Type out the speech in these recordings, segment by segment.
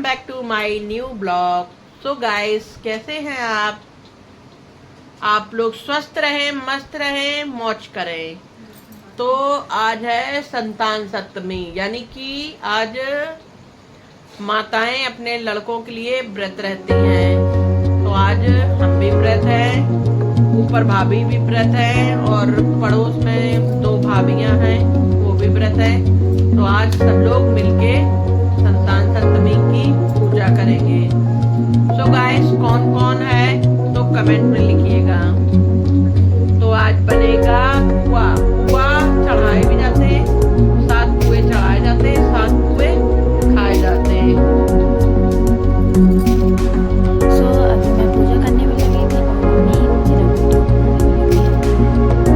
Back to my new blog. So guys, कैसे हैं आप लोग स्वस्थ रहें, मस्त रहें, मौज करें। तो आज है संतान सप्तमी, यानी कि आज माताएं अपने लड़कों के लिए व्रत रहती हैं। तो आज हम भी व्रत हैं, ऊपर भाभी भी व्रत है और पड़ोस में 2 भाभियां हैं, वो भी व्रत है। तो आज सब लोग मिलके संतान सप्तमी की पूजा करेंगे। सो गाइस, कौन कौन है तो कमेंट में लिखिएगा। तो आज बनेगा पुआ। पुआ चढ़ाए भी जाते हैं, 7 पुए चढ़ाए जाते हैं, 7 पुए खाए जाते हैं। अभी मैं पूजा करने में लगी थी और मम्मी मेरा वीडियो बनाने में लगी है।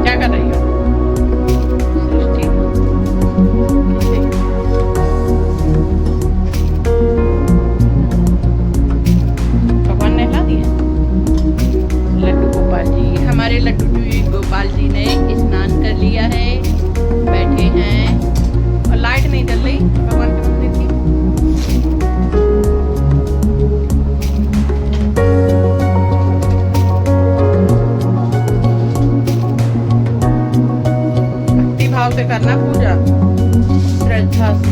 क्या कर रही हो सृष्टि? भगवान ने हिला दिए लड्डू गोपाल जी। हमारे लड्डू जी गोपाल जी ने स्नान कर लिया है, बैठे हैं और लाइट नहीं जल रही भगवान के मंदिर की। भक्ति भाव से करना पूजा, श्रद्धा से।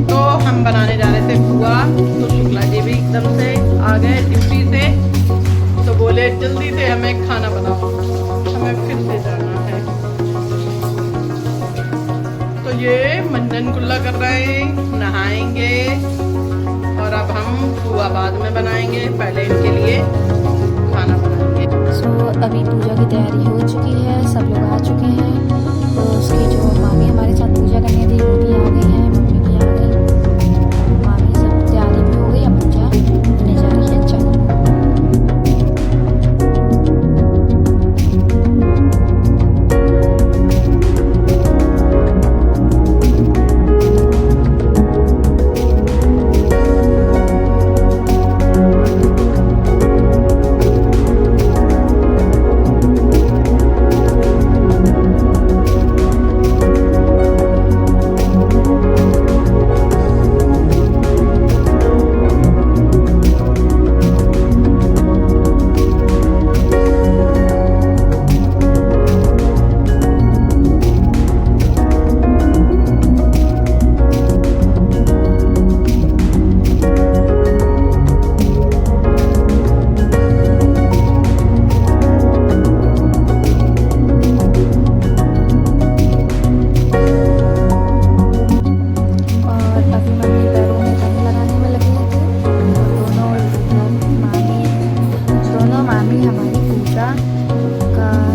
तो हम बनाने जा रहे थे पुआ, तो शुक्ला जी भी एकदम से आ गए ड्यूटी से, तो बोले जल्दी से हमें खाना बनाओ, हमें फिर से जाना है। तो ये मंजन कुल्ला कर रहे हैं, नहाएंगे और अब हम पुआ बाद में बनाएंगे, पहले इनके लिए खाना बनाएंगे। अभी पूजा की तैयारी हो चुकी है, सब लोग आ चुके हैं। तो उसकी जो मामी हमारे साथ पूजा करनी थी वो भी आ गई है, मम्मी भी आ गई, मामी सब तैयारी भी हो गई। अब पूजा होने जा रही है, चलो।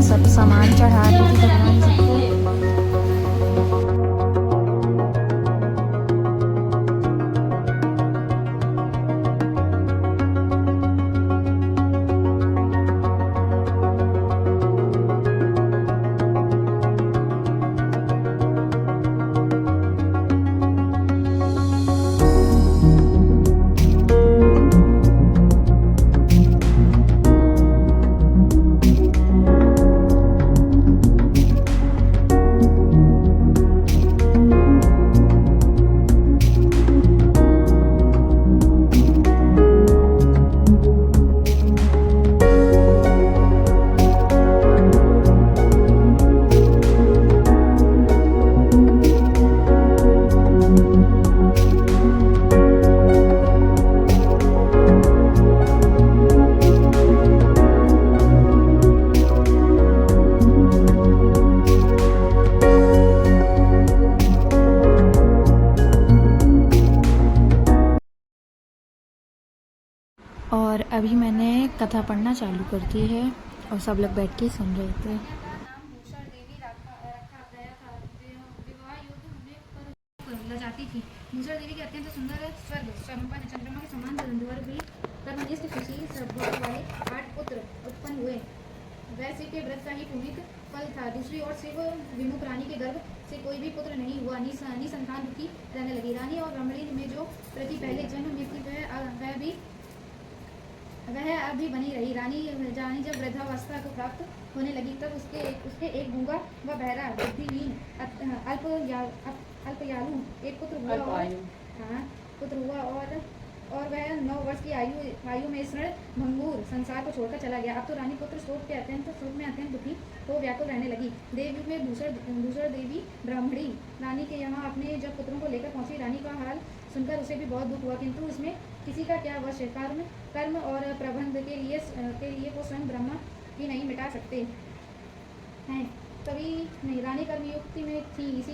सब सामान चढ़ा रही थी भगवान जी को। और अभी मैंने कथा पढ़ना चालू कर दी है और सब लोग बैठ के सुन रहे थे। जाती थी। मूसर देवी के अत्यंत सुंदर स्वर्ग चंद्रमा के समान धुंधर भी कर्मनिष्ठ सुशील स्वभाव वाले 8 पुत्र उत्पन्न हुए। वह शिव के व्रत का ही पुनीत फल था। दूसरी ओर शिव विमुख रानी के गर्भ से कोई भी पुत्र नहीं हुआ। निसंतान दुखी रहने लगी। रानी और ब्राह्मणी में जो प्रति पहले जन्म में थी वह भी वह अभी बनी रही। रानी जब वृद्धावस्था को प्राप्त होने लगी तब उसके एक गूंगा व बहरा बुद्धिहीन अल्पयालु एक पुत्र हुआ और वह 9 वर्ष की आयु में ऋण भंगुर संसार को छोड़कर चला गया। अब तो रानी पुत्र शोक में अत्यंत दुखी हो व्याकुल रहने लगी। देवी में दूसर देवी ब्राह्मणी रानी के यहाँ अपने जब पुत्रों को लेकर पहुंची, रानी का हाल सुनकर उसे भी बहुत दुख हुआ, किंतु उसमें किसी का क्या वश है। कर्म और प्रबंध के लिए वो स्वयं ब्रह्मा ही नहीं मिटा सकते हैं, कभी नहीं। रानी कर्मयुक्ति में थी, इसी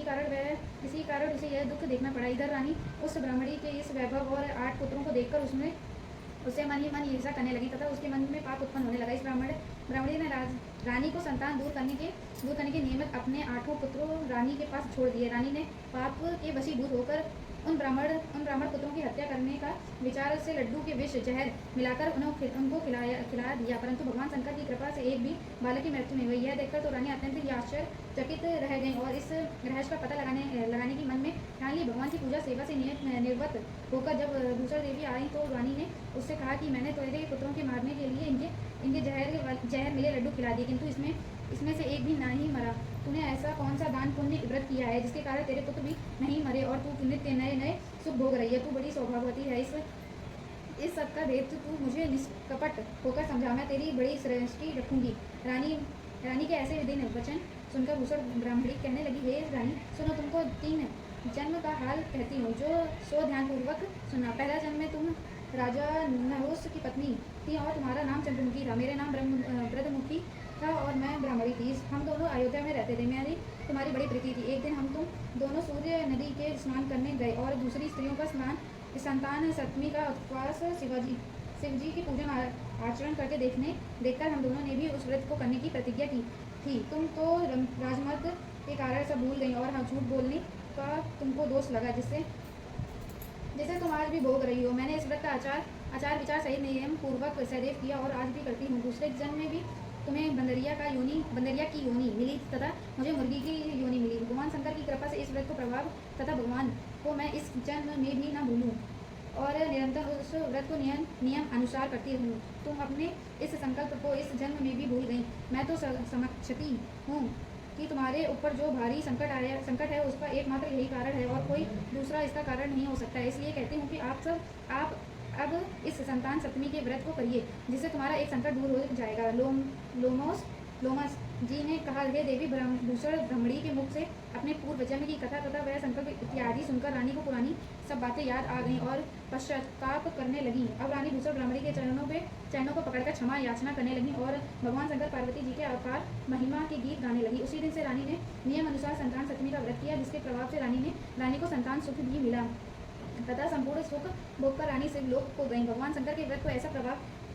कारण उसे यह दुख देखना पड़ा। इधर रानी उस ब्राह्मणी के इस वैभव और 8 पुत्रों को देखकर उसे मन ही मन ईर्ष्या करने लगी तथा उसके मन में पाप उत्पन्न होने लगा। इस ब्राह्मणी ने रानी को संतान दूर करने के निमित्त अपने 8 पुत्रों रानी के पास छोड़ दिए। रानी ने पाप के वशीभूत होकर उन ब्राह्मण पुत्रों की हत्या करने का विचार से लड्डू के विष जहर मिलाकर उनको खिला दिया, परंतु भगवान शंकर की कृपा से एक भी बालक की मृत्यु नहीं हुई। यह देखकर तो रानी अत्यंत ही आश्चर्यचकित रह गई और इस रहस्य का पता लगाने की मन में ठान ली। भगवान की पूजा सेवा से निर्वत होकर जब दूसर देवी आई तो रानी ने उससे कहा कि मैंने तेरे पुत्रों के मारने के लिए इनके जहर मिले लड्डू खिला दिए, किंतु इसमें से एक भी नहीं मरा। तूने ऐसा कौन सा दान पुण्य व्रत किया है जिसके कारण तेरे पुत्र भी नहीं मरे और तू नित्य नए सुख भोग रही है। तू बड़ी सौभाग्यवती है। इस सब का भेद तू मुझे निष्कपट होकर समझा, मैं तेरी बड़ी सृष्टि रखूंगी। रानी के ऐसे दिन वचन सुनकर भूषण ब्राह्मणी कहने लगी, हे रानी सुनो, तुमको 3 जन्म का हाल कहती हूँ जो सो ध्यानपूर्वक सुना। पहला जन्म में तुम राजा नहुस की पत्नी थी और तुम्हारा नाम चंद्रमुखी था। मेरे नाम ब्रह्ममुखी था और मैं ब्राह्मणी थी। हम दोनों अयोध्या में रहते थे। मेरी तुम्हारी बड़ी प्रीति थी। एक दिन हम तुम दोनों सूर्य नदी के स्नान करने गए और दूसरी स्त्रियों का संतान सप्तमी का उपवास शिव जी की पूजन आचरण करके देखकर हम दोनों ने भी उस व्रत को करने की प्रतिज्ञा की थी। तुम तो राजमर्द के कारण सब भूल गई और झूठ बोलने का तुमको दोष लगा, जिसे तुम आज भी भोग रही हो। मैंने इस व्रत का आचार विचार सही नियम पूर्वक सदैव किया और आज भी करती हूँ। दूसरे जन्म में भी तुम्हें बंदरिया की योनि मिली तथा मुझे मुर्गी की योनि मिली। भगवान शंकर की कृपा से इस व्रत को प्रभाव तथा भगवान को मैं इस जन्म में भी न भूलूं और निरंतर उस व्रत को नियम अनुसार करती रहूं। तुम अपने इस संकल्प को इस जन्म में भी भूल गई। मैं तो समझती हूँ कि तुम्हारे ऊपर जो भारी संकट है उसका एकमात्र यही कारण है और कोई दूसरा इसका कारण नहीं हो सकता। इसलिए कहती हूँ कि आप अब इस संतान सप्तमी के व्रत को करिए, जिससे तुम्हारा एक संकट दूर हो जाएगा। लोमस जी ने कहा, हे देवी, भूषण ब्राह्मणी के मुख से अपने पूर्व जन्म की कथा तथा वह संकल्प इत्यादि सुनकर रानी को पुरानी सब बातें याद आ गईं और पश्चाताप करने लगी। अब रानी भूषण ब्राह्मणी के चरणों को पकड़कर क्षमा याचना करने लगी और भगवान शंकर पार्वती जी के अवतार महिमा के गीत गाने लगी। उसी दिन से रानी ने नियम अनुसार संतान सप्तमी का व्रत किया, जिसके प्रभाव से रानी को संतान सुख भी मिला तथा संपूर्ण सुख भोग कर रानी शिव लोक को गई। भगवान शंकर के व्रत को ऐसा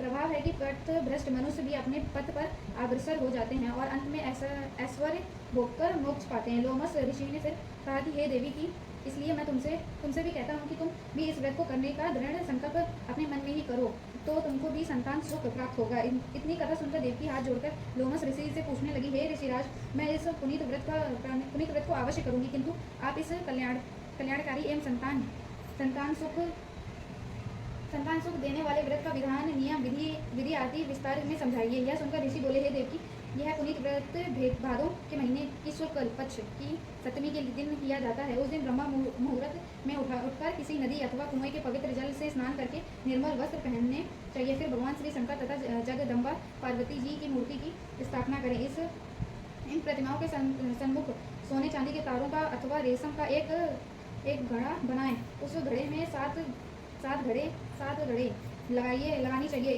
प्रभाव है कि पथ भ्रष्ट मनुष्य भी अपने पथ पर अग्रसर हो जाते हैं और अंत में ऐश्वर्य भोग कर मोक्ष पाते हैं। लोमस ऋषि ने फिर कहा कि हे देवी की, इसलिए मैं तुमसे भी कहता हूँ कि तुम भी इस व्रत को करने का दृढ़ संकल्प अपने मन में ही करो, तो तुमको भी संतान सुख प्राप्त होगा। इतनी कथा सुनकर देवकी हाथ जोड़कर लोमस ऋषि से पूछने लगी, हे ऋषिराज, मैं इस पुनीत व्रत को अवश्य करूंगी, किंतु आप इस कल्याणकारी एवं संतान सुख देने वाले व्रत का विधान, नियम, विधि आदि विस्तार में समझाइए। यह सुनकर ऋषि बोले, हे देवकी, यह पुनीत व्रत भादों के महीने की शुक्ल पक्ष की सप्तमी के दिन किया जाता है। उस दिन ब्रह्मा मुहूर्त में उठकर किसी नदी अथवा कुएं के पवित्र जल से स्नान करके निर्मल वस्त्र पहनने चाहिए। फिर भगवान श्री शंकर तथा जगदम्बा पार्वती जी की मूर्ति की स्थापना करें। इन प्रतिमाओं के सन्मुख सोने चांदी के तारों का अथवा रेशम का एक घड़ा बनाएं। उस घड़े में सात घड़े लगानी चाहिए।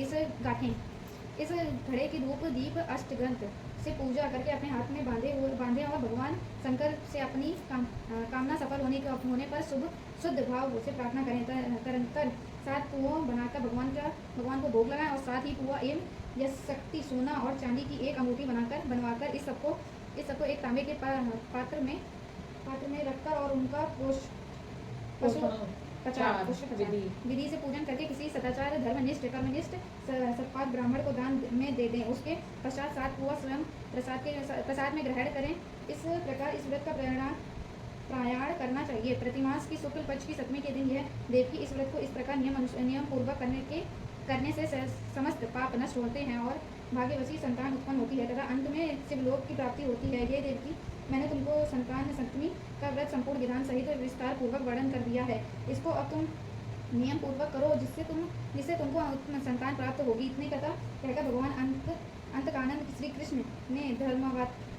इस घड़े की धूप दीप अष्टग्रंथ से पूजा करके अपने हाथ में बांधे और भगवान शंकर से अपनी कामना सफल होने पर शुद्ध भाव से प्रार्थना करें। 7 पुओं बनाकर भगवान को भोग लगाएं और साथ ही पुआ एवं यशक्ति सोना और चांदी की एक अंगूठी बनवाकर इस सबको एक तांबे के पात्र में रखकर और उनका विधि से पूजन करके किसी सदाचार धर्मनिष्ठ कर्मनिष्ठ सत्पात्र ब्राह्मण को दान में दे दें। उसके पश्चात 7 पुआ स्वयं प्रसाद में ग्रहण करें। इस प्रकार इस व्रत का प्रयाण करना चाहिए। प्रतिमास की शुक्ल पक्ष की सप्तमी के दिन यह देवकी इस व्रत को इस प्रकार नियम पूर्वक करने से समस्त पाप नष्ट होते हैं और भाग्यवशी संतान उत्पन्न होती है तथा अंत में शिवलोक की प्राप्ति होती है। हे देवकी, मैंने तुमको संतान सप्तमी का व्रत संपूर्ण विधान सहित विस्तार पूर्वक वर्णन कर दिया है। इसको अब तुम नियम पूर्वक करो जिससे तुमको संतान प्राप्त होगी। इतने कथा कहकर भगवान अंतकानंद श्री कृष्ण ने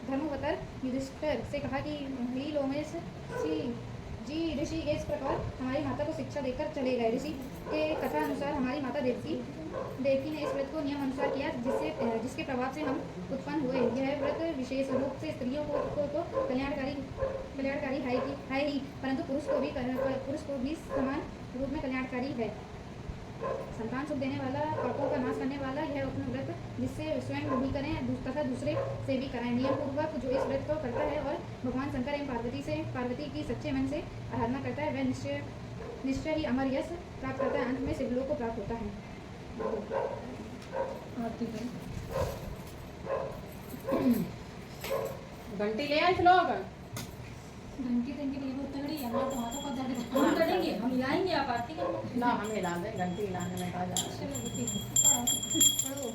धर्मवतर युधिष्ठिर से कहा कि हे लोमेश जी ऋषि इस प्रकार हमारी माता को शिक्षा देकर चले गए। ऋषि के कथा अनुसार हमारी माता देवकी ने इस व्रत को नियम अनुसार किया जिसके प्रभाव से हम उत्पन्न हुए। यह व्रत विशेष रूप से स्त्रियों को तो कल्याणकारी है ही, परंतु पुरुष को भी समान रूप में कल्याणकारी है। संतान सुख देने वाला, पापों का नाश करने वाला यह अपना व्रत जिससे स्वयं भी करें तथा दूसरे से भी कराएं। नियम पूर्वक जो इस व्रत को करता है और भगवान शंकर एवं पार्वती की सच्चे मन से आराधना करता है वह निश्चय ही अमर यश प्राप्त करता है। अंत में शिवलोक को प्राप्त होता है। घंटी ले आए लोग घंटी देंगे ये बहुत तगड़ी है। हमारे हाथों का दर्द हम करेंगे, हम हिलाएंगे, आप आरती करेंगे। ना हमें ला दें, घंटी लाने में कहा जा रहा है। चलो ठीक है, पढ़ो।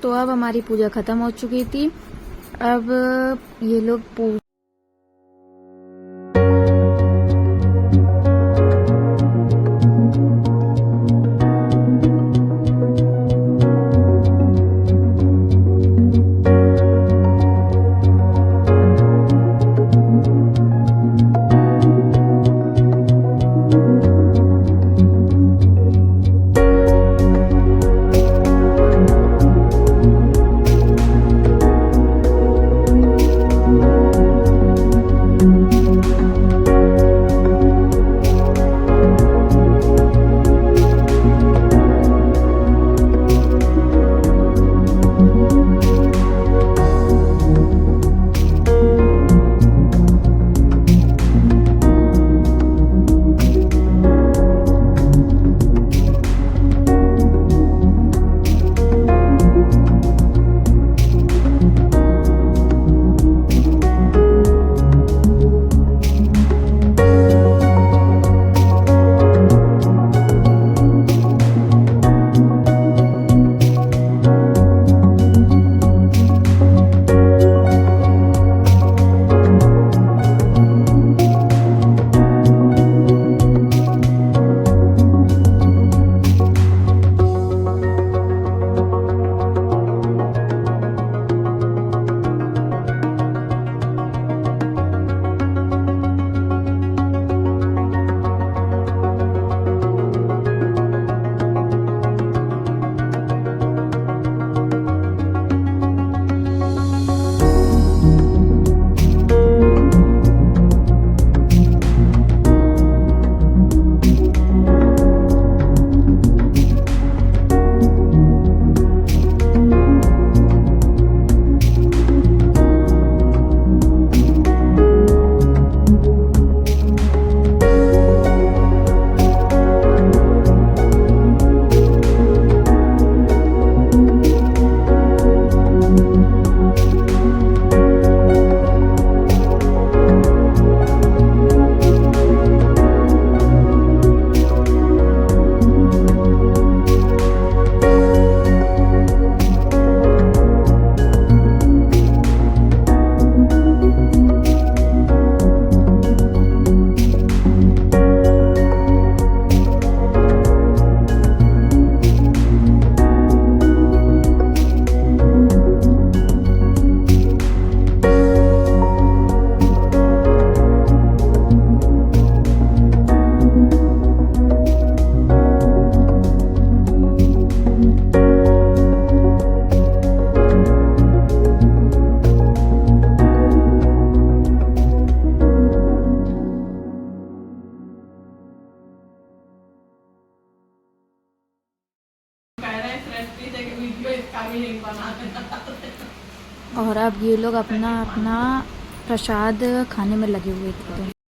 तो अब हमारी पूजा खत्म हो चुकी थी। अब ये लोग आगे नहीं बनाने। और अब ये लोग अपना अपना प्रसाद खाने में लगे हुए थे।